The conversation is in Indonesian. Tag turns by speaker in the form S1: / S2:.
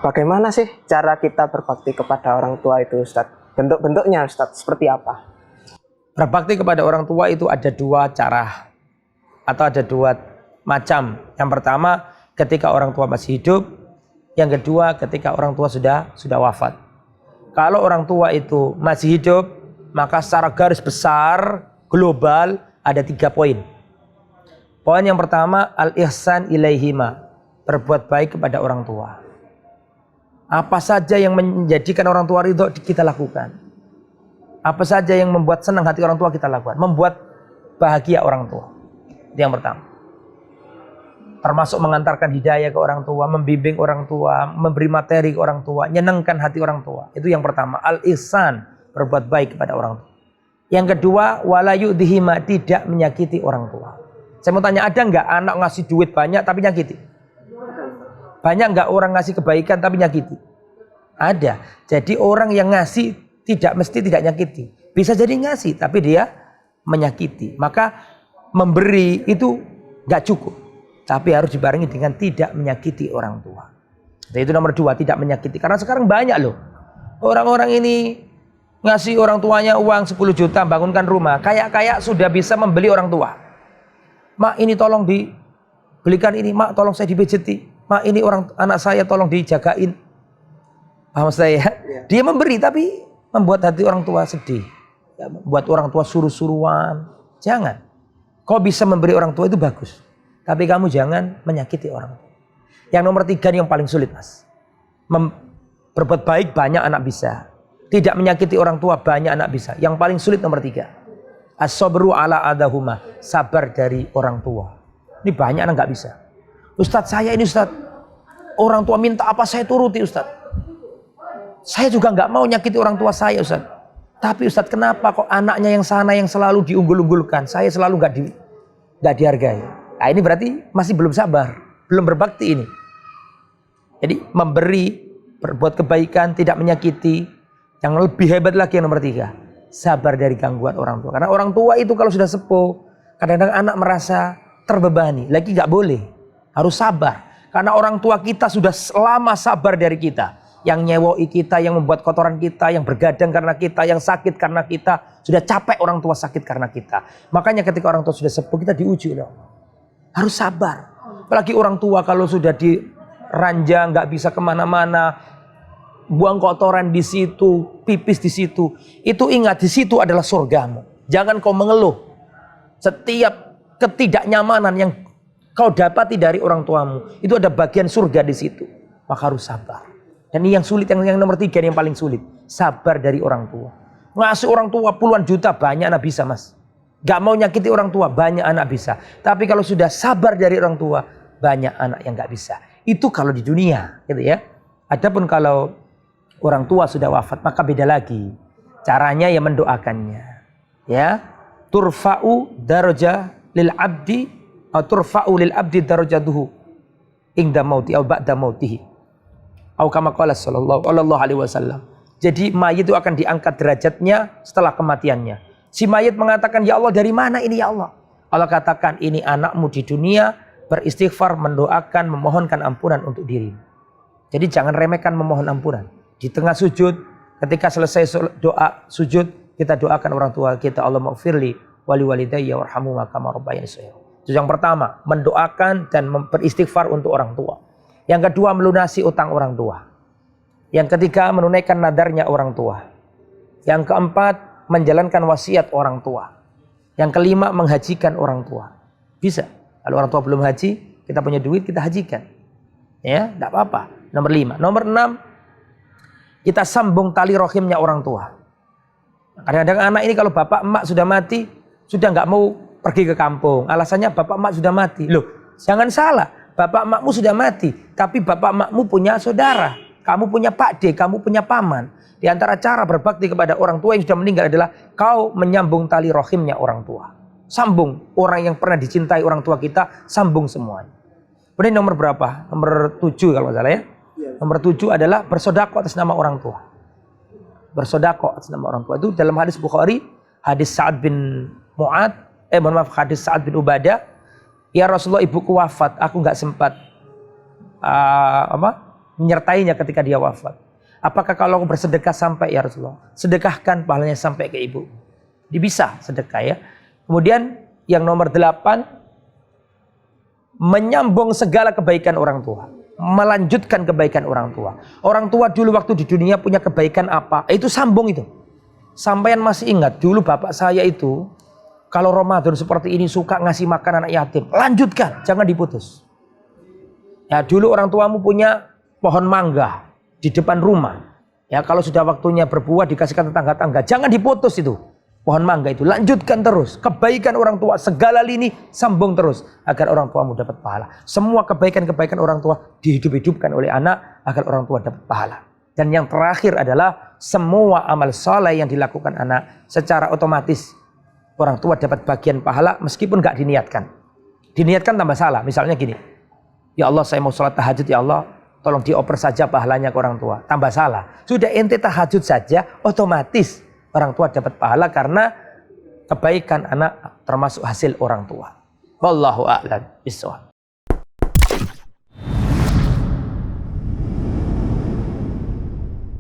S1: Bagaimana sih cara kita berbakti kepada orang tua itu, Ustadz? Bentuk-bentuknya, Ustadz, seperti apa?
S2: Berbakti kepada orang tua itu ada dua cara atau ada dua macam. Yang pertama ketika orang tua masih hidup, yang kedua ketika orang tua sudah wafat. Kalau orang tua itu masih hidup, maka secara garis besar global ada 3 poin. Poin yang pertama, al-ihsan ilaihima, berbuat baik kepada orang tua. Apa saja yang menjadikan orang tua ridho kita lakukan. Apa saja yang membuat senang hati orang tua kita lakukan. Membuat bahagia orang tua. Itu yang pertama. Termasuk mengantarkan hidayah ke orang tua, membimbing orang tua, memberi materi ke orang tua, nyenangkan hati orang tua. Itu yang pertama, al-ihsan, berbuat baik kepada orang tua. Yang kedua, wala yu'dhihima, tidak menyakiti orang tua. Saya mau tanya, ada nggak anak ngasih duit banyak tapi nyakiti? Banyak nggak orang ngasih kebaikan tapi nyakiti? Ada. Jadi orang yang ngasih tidak mesti tidak nyakiti. Bisa jadi ngasih tapi dia menyakiti. Maka memberi itu nggak cukup. Tapi harus dibarengi dengan tidak menyakiti orang tua. Jadi itu nomor 2, tidak menyakiti. Karena sekarang banyak loh. Orang-orang ini ngasih orang tuanya uang 10 juta bangunkan rumah. Kayak sudah bisa membeli orang tua. Mak ini tolong dibelikan ini. Mak tolong saya dibejeti. Mak ini anak saya tolong dijagain. Paham saya? Ya. Dia memberi tapi membuat hati orang tua sedih. Ya, membuat orang tua suruh-suruan. Jangan. Kau bisa memberi orang tua itu bagus. Tapi kamu jangan menyakiti orang tua. Yang nomor 3 yang paling sulit, Mas. Berbuat baik banyak anak bisa. Tidak menyakiti orang tua banyak anak bisa. Yang paling sulit nomor 3. As-sabru ala adahuma. Sabar dari orang tua. Ini banyak anak nggak bisa. Ustadz saya ini Ustadz, orang tua minta apa saya turuti Ustadz. Saya juga nggak mau nyakiti orang tua saya Ustadz. Tapi Ustadz kenapa kok anaknya yang sana yang selalu diunggul-unggulkan, saya selalu nggak dihargai. Nah ini berarti masih belum sabar, belum berbakti ini. Jadi memberi, berbuat kebaikan, tidak menyakiti. Yang lebih hebat lagi yang nomor 3, sabar dari gangguan orang tua. Karena orang tua itu kalau sudah sepuh, kadang-kadang anak merasa terbebani, lagi nggak boleh. Harus sabar. Karena orang tua kita sudah lama sabar dari kita. Yang nyewoi kita, yang membuat kotoran kita, yang bergadang karena kita, yang sakit karena kita. Sudah capek orang tua sakit karena kita. Makanya ketika orang tua sudah sepuh, kita diuji oleh Allah. Harus sabar. Apalagi orang tua kalau sudah diranjang, nggak bisa kemana-mana. Buang kotoran di situ, pipis di situ. Itu ingat, di situ adalah surgamu. Jangan kau mengeluh. Setiap ketidaknyamanan yang kau dapati dari orang tuamu, itu ada bagian surga di situ. Maka harus sabar. Dan ini yang sulit, yang nomor 3 yang paling sulit. Sabar dari orang tua. Ngasih orang tua puluhan juta, banyak anak bisa Mas. Gak mau nyakiti orang tua, banyak anak bisa. Tapi kalau sudah sabar dari orang tua, banyak anak yang gak bisa. Itu kalau di dunia, gitu ya. Adapun kalau orang tua sudah wafat, maka beda lagi. Caranya ya mendoakannya. Ya, turfa'u daraja lil abdi, turfa'u lil abdi darajatuhu inda mauti au ba'da mautihi au kama qala sallallahu alaihi wasallam. Jadi mayit itu akan diangkat derajatnya setelah kematiannya. Si mayit mengatakan, ya Allah dari mana ini ya Allah? Allah katakan, ini anakmu di dunia beristighfar, mendoakan, memohonkan ampunan untuk dirimu. Jadi jangan remehkan memohon ampunan. Di tengah sujud, ketika selesai doa sujud, kita doakan orang tua kita, Allah maghfirli wali walidayya warhamhuma kama rabbayani shaghira. Itu yang pertama, mendoakan dan beristighfar untuk orang tua. Yang kedua, melunasi utang orang tua. Yang ketiga, menunaikan nadarnya orang tua. Yang keempat, menjalankan wasiat orang tua. Yang kelima, menghajikan orang tua. Bisa. Kalau orang tua belum haji, kita punya duit, kita hajikan. Ya, tidak apa-apa. Nomor 5. Nomor 6, kita sambung tali rahimnya orang tua. Kadang-kadang anak ini kalau bapak emak sudah mati, sudah nggak mau pergi ke kampung. Alasannya bapak emak sudah mati. Loh, jangan salah. Bapak emakmu sudah mati, tapi bapak emakmu punya saudara. Kamu punya pakde, kamu punya paman. Di antara cara berbakti kepada orang tua yang sudah meninggal adalah kau menyambung tali rahimnya orang tua. Sambung orang yang pernah dicintai orang tua kita, sambung semuanya. Kemudian nomor berapa? Nomor 7 kalau nggak salah ya. Nomor 7 adalah bersedekah atas nama orang tua. Bersedekah atas nama orang tua itu dalam hadis Bukhari, hadis Sa'ad bin Mu'ad, hadis Sa'ad bin Ubadah. Ya Rasulullah, ibuku wafat, aku nggak sempat menyertainya ketika dia wafat. Apakah kalau bersedekah sampai ya Rasulullah? Sedekahkan pahalanya sampai ke ibu. Bisa sedekah ya. Kemudian yang nomor 8, menyambung segala kebaikan orang tua. Melanjutkan kebaikan orang tua. Orang tua dulu waktu di dunia punya kebaikan apa? Itu sambung itu. Sampean masih ingat dulu bapak saya itu kalau Ramadan seperti ini suka ngasih makan anak yatim. Lanjutkan, jangan diputus. Ya dulu orang tuamu punya pohon mangga di depan rumah. Ya kalau sudah waktunya berbuah dikasihkan tetangga-tetangga, jangan diputus itu. Pohon mangga itu lanjutkan terus. Kebaikan orang tua segala lini sambung terus agar orang tuamu dapat pahala. Semua kebaikan-kebaikan orang tua dihidup-hidupkan oleh anak agar orang tua dapat pahala. Dan yang terakhir adalah semua amal soleh yang dilakukan anak secara otomatis orang tua dapat bagian pahala meskipun gak diniatkan. Diniatkan tambah salah. Misalnya gini, ya Allah saya mau sholat tahajud ya Allah, tolong dioper saja pahalanya ke orang tua. Tambah salah. Sudah ente tahajud saja otomatis orang tua dapat pahala karena kebaikan anak termasuk hasil orang tua. Wallahu a'lam bishawab.